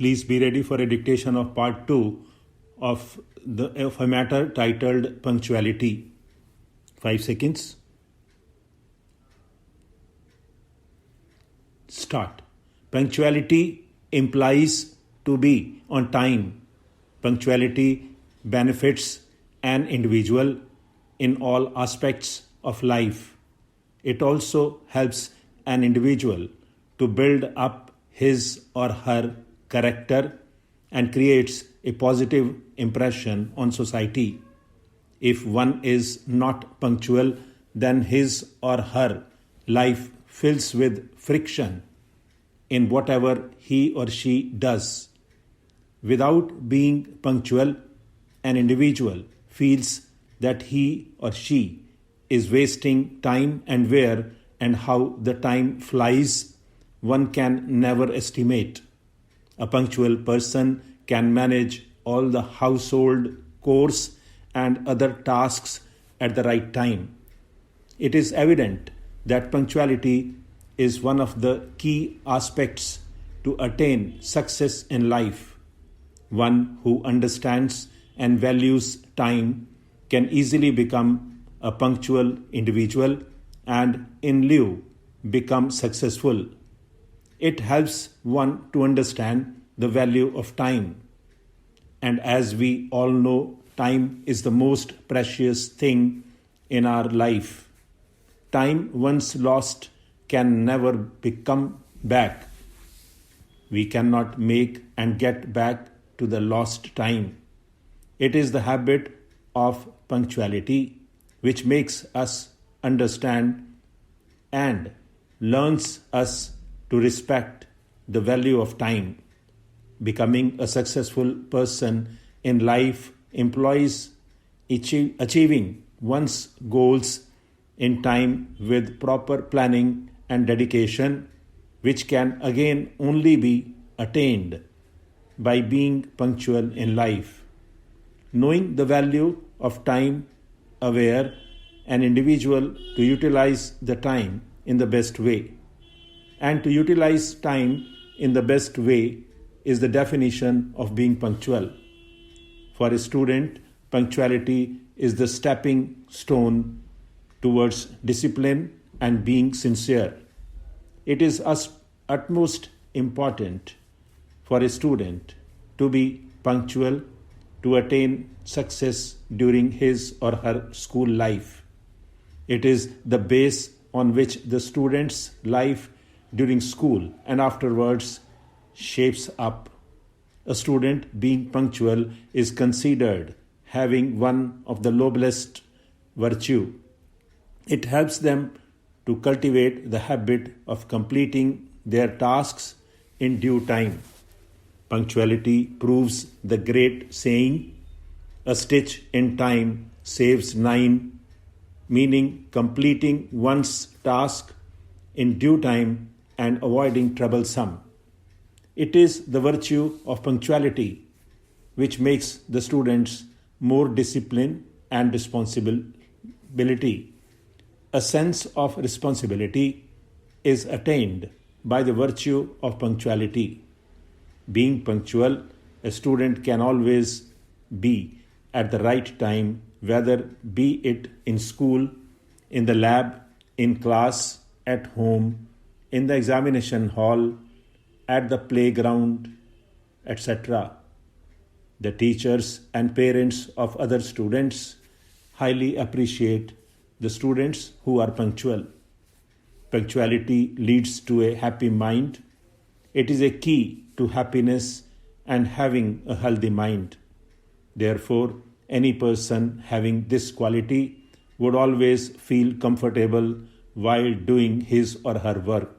Please be ready for a dictation of part 2 of a matter titled punctuality. 5 seconds. Start. Punctuality implies to be on time. Punctuality benefits an individual in all aspects of life. It also helps an individual to build up his or her character and creates a positive impression on society. If one is not punctual, then his or her life fills with friction in whatever he or she does. Without being punctual, an individual feels that he or she is wasting time, and where and how the time flies, one can never estimate. A punctual person can manage all the household chores and other tasks at the right time. It is evident that punctuality is one of the key aspects to attain success in life. One who understands and values time can easily become a punctual individual and in lieu become successful. It helps one to understand the value of time. And as we all know, time is the most precious thing in our life. Time once lost can never become back. We cannot make and get back to the lost time. It is the habit of punctuality which makes us understand and learns us to respect the value of time. Becoming a successful person in life implies achieving one's goals in time with proper planning and dedication, which can again only be attained by being punctual in life. Knowing the value of time, aware an individual to utilize the time in the best way. And to utilize time in the best way is the definition of being punctual. For a student, punctuality is the stepping stone towards discipline and being sincere. It is utmost important for a student to be punctual to attain success during his or her school life. It is the base on which the student's life during school and afterwards shapes up. A student being punctual is considered having one of the noblest virtue. It helps them to cultivate the habit of completing their tasks in due time. Punctuality proves the great saying, "A stitch in time saves 9," meaning completing one's task in due time and avoiding troublesome. It is the virtue of punctuality which makes the students more disciplined and responsibility. A sense of responsibility is attained by the virtue of punctuality. Being punctual, a student can always be at the right time, whether be it in school, in the lab, in class, at home, in the examination hall, at the playground, etc. The teachers and parents of other students highly appreciate the students who are punctual. Punctuality leads to a happy mind. It is a key to happiness and having a healthy mind. Therefore, any person having this quality would always feel comfortable while doing his or her work.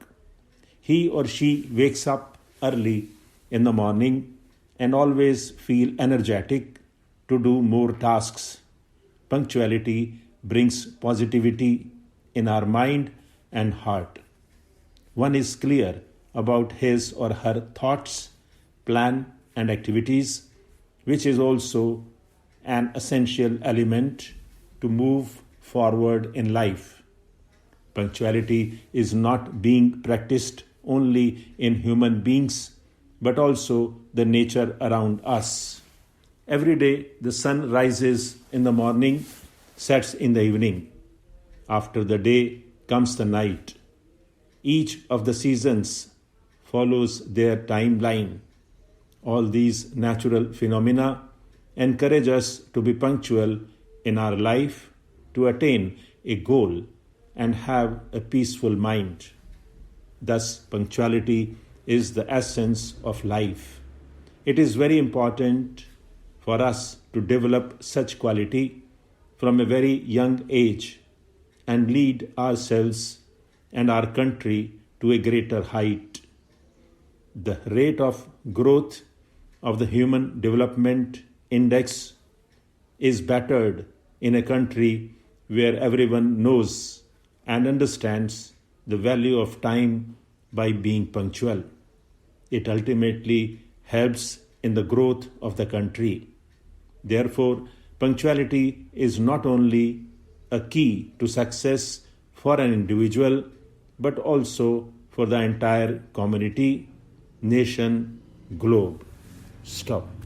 He or she wakes up early in the morning and always feel energetic to do more tasks. Punctuality brings positivity in our mind and heart. One is clear about his or her thoughts, plan, and activities, which is also an essential element to move forward in life. Punctuality is not being practiced only in human beings, but also the nature around us. Every day, the sun rises in the morning, sets in the evening. After the day comes the night. Each of the seasons follows their timeline. All these natural phenomena encourage us to be punctual in our life, to attain a goal and have a peaceful mind. Thus, punctuality is the essence of life. It is very important for us to develop such quality from a very young age and lead ourselves and our country to a greater height. The rate of growth of the Human Development Index is bettered in a country where everyone knows and understands the value of time by being punctual. It ultimately helps in the growth of the country. Therefore, punctuality is not only a key to success for an individual, but also for the entire community, nation, globe. Stop.